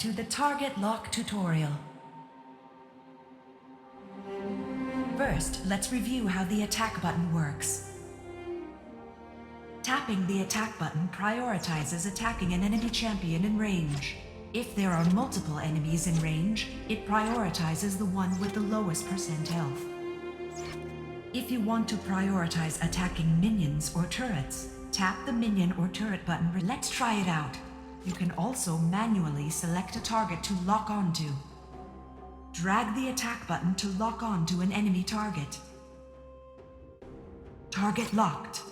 to the Target Lock tutorial. First, let's review how the attack button works. Tapping the attack button prioritizes attacking an enemy champion in range. If there are multiple enemies in range, it prioritizes the one with the lowest percent health. If you want to prioritize attacking minions or turrets, tap the minion or turret button. Let's try it out. You can also manually select a target to lock onto. Drag the attack button to lock onto an enemy target. Target locked.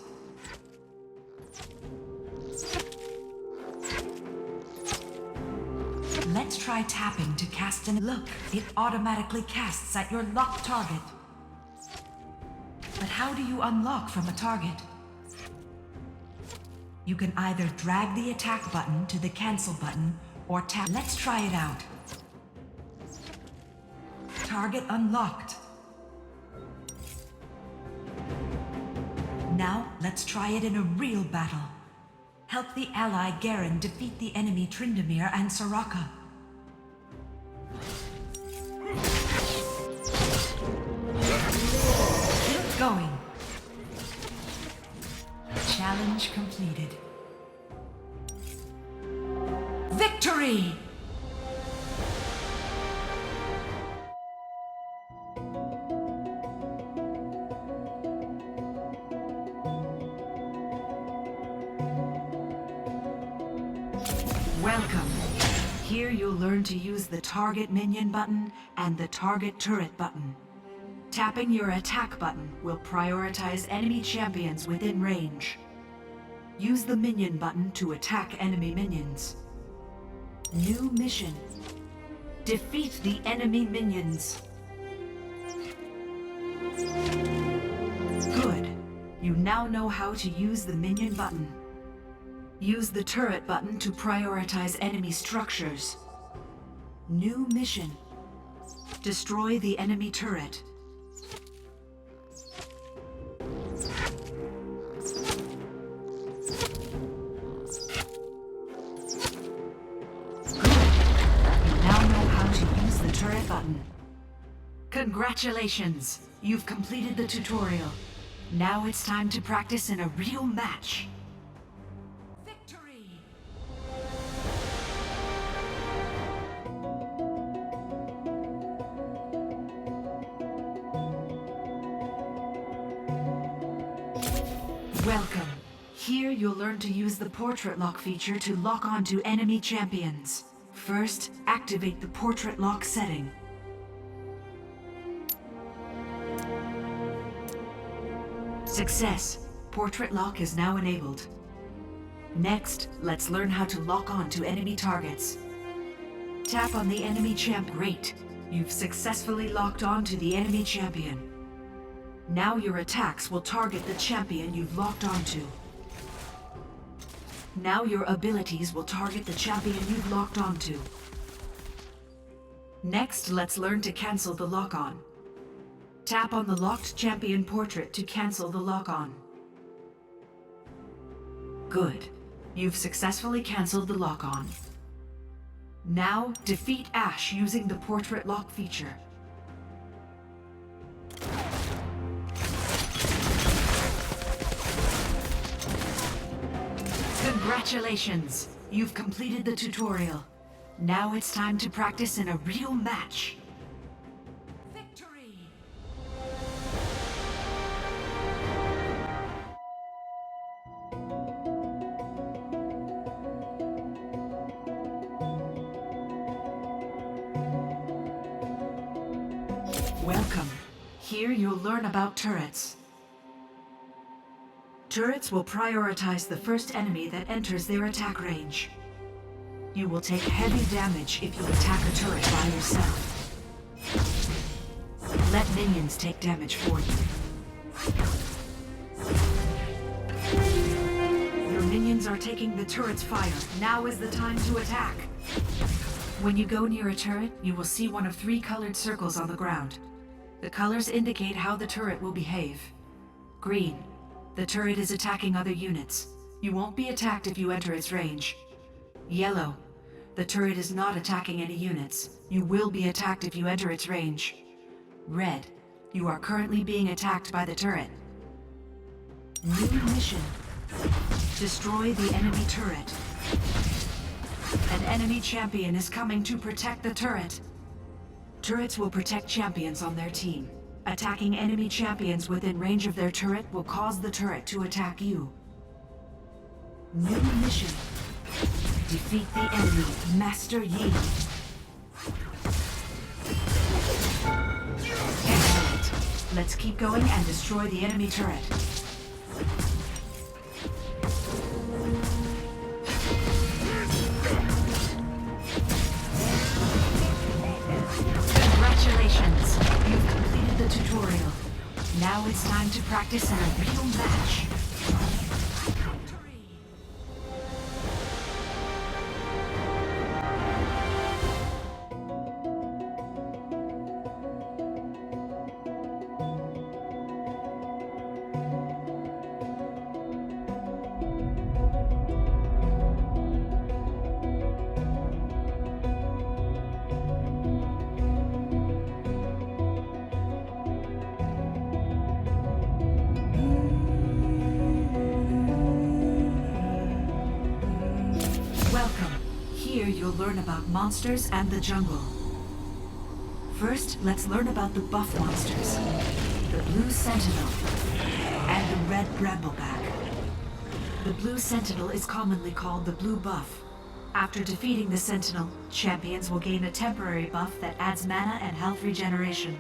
Let's try tapping to cast an look. It automatically casts at your locked target. But how do you unlock from a target? You can either drag the attack button to the cancel button or tap. Let's try it out. Target unlocked. Now, let's try it in a real battle. Help the ally Garen defeat the enemy Tryndamere and Soraka. Keep going. Challenge completed. Victory! Welcome. Here you'll learn to use the Target Minion button and the Target Turret button. Tapping your attack button will prioritize enemy champions within range. Use the Minion button to attack enemy minions. New mission. Defeat the enemy minions. Good. You now know how to use the Minion button. Use the Turret button to prioritize enemy structures. New mission. Destroy the enemy turret. Turret button. Congratulations! You've completed the tutorial. Now it's time to practice in a real match. Victory! Welcome. Here you'll learn to use the Portrait Lock feature to lock onto enemy champions. First, activate the Portrait Lock setting. Success! Portrait Lock is now enabled. Next, let's learn how to lock on to enemy targets. Tap on the enemy champ. Great! You've successfully locked on to the enemy champion. Now your attacks will target the champion you've locked onto. Now your abilities will target the champion you've locked onto. Next, let's learn to cancel the lock-on. Tap on the locked champion portrait to cancel the lock-on. Good. You've successfully canceled the lock-on. Now, defeat Ashe using the Portrait Lock feature. Congratulations! You've completed the tutorial. Now it's time to practice in a real match. Victory! Welcome. Here you'll learn about turrets. Turrets will prioritize the first enemy that enters their attack range. You will take heavy damage if you attack a turret by yourself. Let minions take damage for you. Your minions are taking the turret's fire. Now is the time to attack. When you go near a turret, you will see one of 3 colored circles on the ground. The colors indicate how the turret will behave. Green. The turret is attacking other units. You won't be attacked if you enter its range. Yellow. The turret is not attacking any units. You will be attacked if you enter its range. Red, you are currently being attacked by the turret. New mission. Destroy the enemy turret. An enemy champion is coming to protect the turret. Turrets will protect champions on their team. Attacking enemy champions within range of their turret will cause the turret to attack you. New mission. Defeat the enemy, Master Yi. Excellent. Let's keep going and destroy the enemy turret. Congratulations! You've completed the tutorial. Now it's time to practice in a real match. Here you'll learn about monsters and the jungle. First, let's learn about the buff monsters. The blue sentinel and the red brambleback. The blue sentinel is commonly called the blue buff. After defeating the sentinel, champions will gain a temporary buff that adds mana and health regeneration.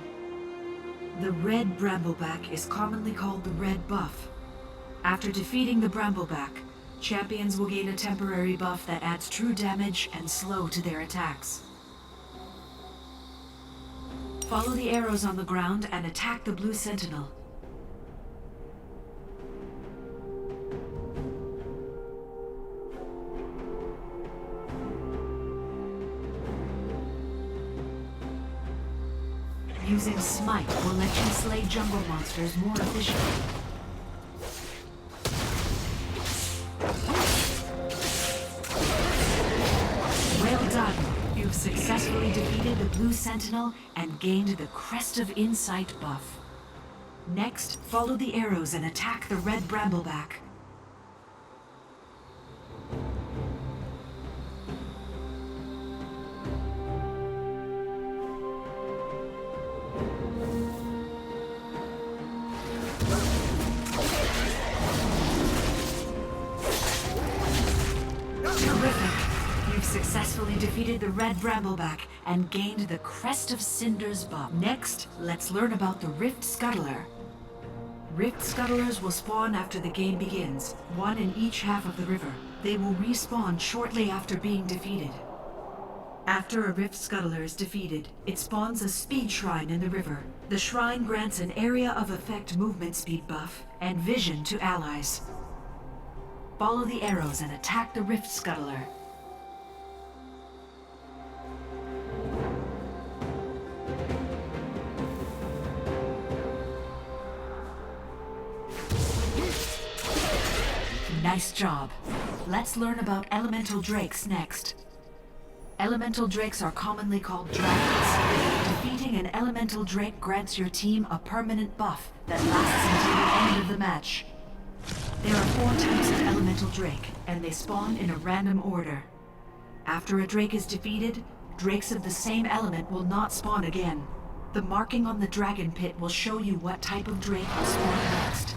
The red brambleback is commonly called the red buff. After defeating the brambleback, champions will gain a temporary buff that adds true damage and slow to their attacks. Follow the arrows on the ground and attack the blue sentinel. Using Smite will let you slay jungle monsters more efficiently. Well done! You've successfully defeated the blue sentinel and gained the Crest of Insight buff. Next, follow the arrows and attack the red brambleback. Successfully defeated the red brambleback and gained the Crest of Cinders buff. Next, let's learn about the Rift Scuttler. Rift Scuttlers will spawn after the game begins, one in each half of the river. They will respawn shortly after being defeated. After a Rift Scuttler is defeated, it spawns a speed shrine in the river. The shrine grants an area of effect movement speed buff and vision to allies. Follow the arrows and attack the Rift Scuttler. Nice job. Let's learn about elemental drakes next. Elemental drakes are commonly called dragons. Defeating an elemental drake grants your team a permanent buff that lasts until the end of the match. There are 4 types of elemental drake, and they spawn in a random order. After a drake is defeated, drakes of the same element will not spawn again. The marking on the dragon pit will show you what type of drake will spawn next.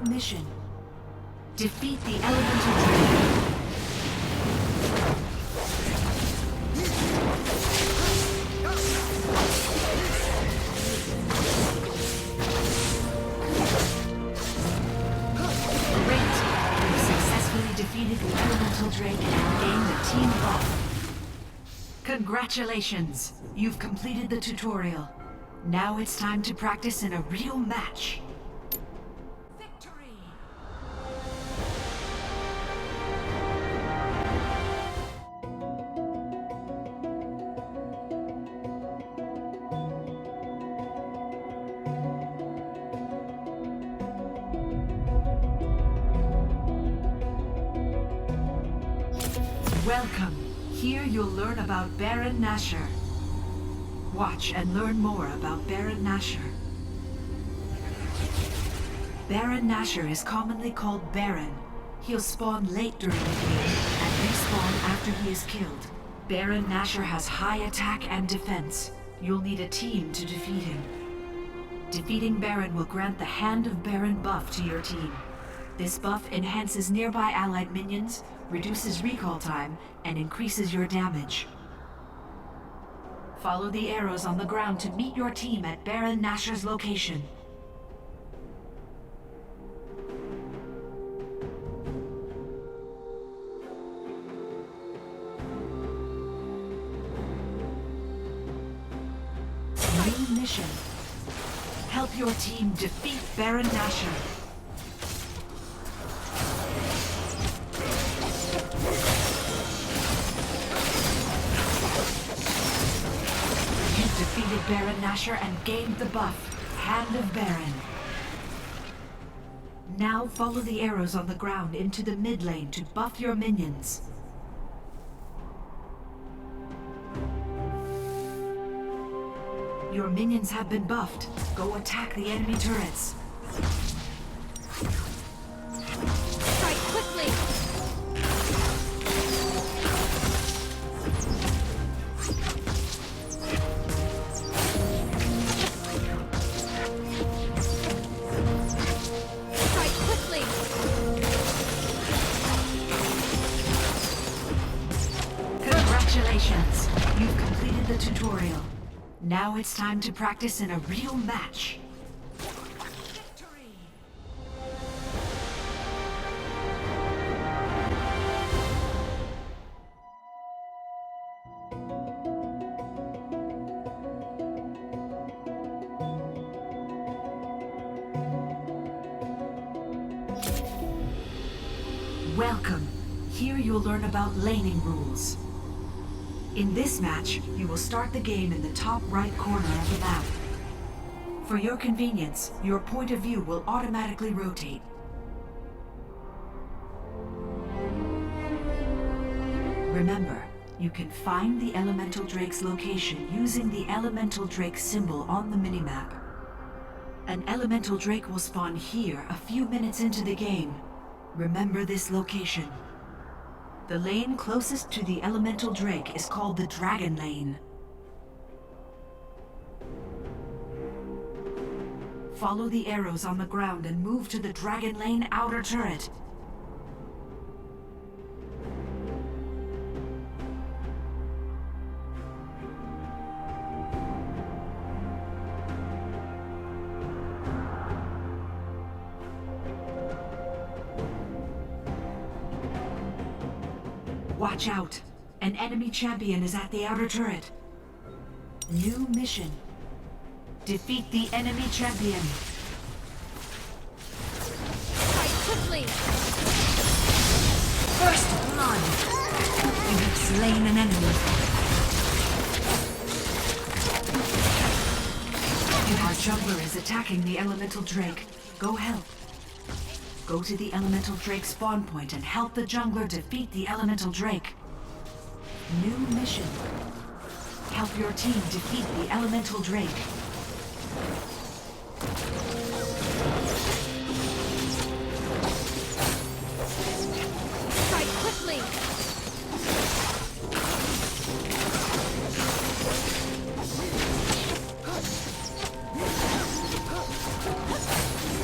Mission. Defeat the elemental dragon. Great! You've successfully defeated the elemental drake and gained the team buff. Congratulations! You've completed the tutorial. Now it's time to practice in a real match. Welcome. Here you'll learn about Baron Nashor. Watch and learn more about Baron Nashor. Baron Nashor is commonly called Baron. He'll spawn late during the game and respawn after he is killed. Baron Nashor has high attack and defense. You'll need a team to defeat him. Defeating Baron will grant the Hand of Baron buff to your team. This buff enhances nearby allied minions, reduces recall time, and increases your damage. Follow the arrows on the ground to meet your team at Baron Nashor's location. New mission. Help your team defeat Baron Nashor. Defeated Baron Nashor and gained the buff, Hand of Baron. Now follow the arrows on the ground into the mid lane to buff your minions. Your minions have been buffed. Go attack the enemy turrets. Strike quickly! Congratulations! You've completed the tutorial. Now it's time to practice in a real match. Victory! Welcome. Here you'll learn about laning rules. In this match, you will start the game in the top right corner of the map. For your convenience, your point of view will automatically rotate. Remember, you can find the Elemental Drake's location using the Elemental Drake symbol on the minimap. An Elemental Drake will spawn here a few minutes into the game. Remember this location. The lane closest to the Elemental Drake is called the Dragon Lane. Follow the arrows on the ground and move to the Dragon Lane outer turret. Watch out! An enemy champion is at the outer turret. New mission. Defeat the enemy champion. Fight quickly! First blood! You have slain an enemy. Our jungler is attacking the Elemental Drake. Go help. Go to the Elemental Drake spawn point and help the jungler defeat the Elemental Drake. New mission. Help your team defeat the Elemental Drake. Strike quickly!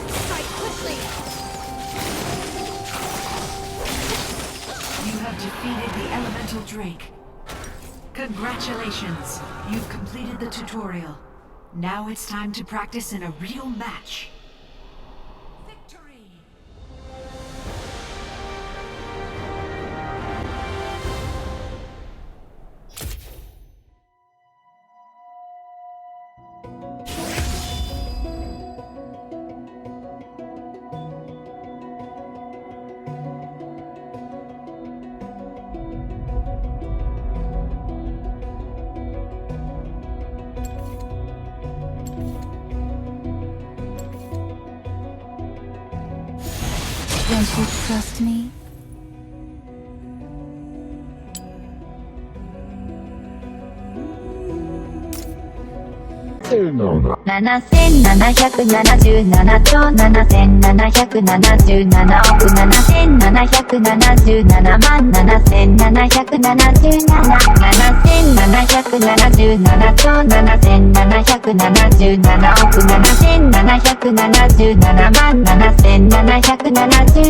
Strike quickly! You have defeated the Elemental Drake. Congratulations! You've completed the tutorial. Now it's time to practice in a real match. Victory! Don't you trust me? 7777兆7777億7777万7777 7777兆7777億7777万7777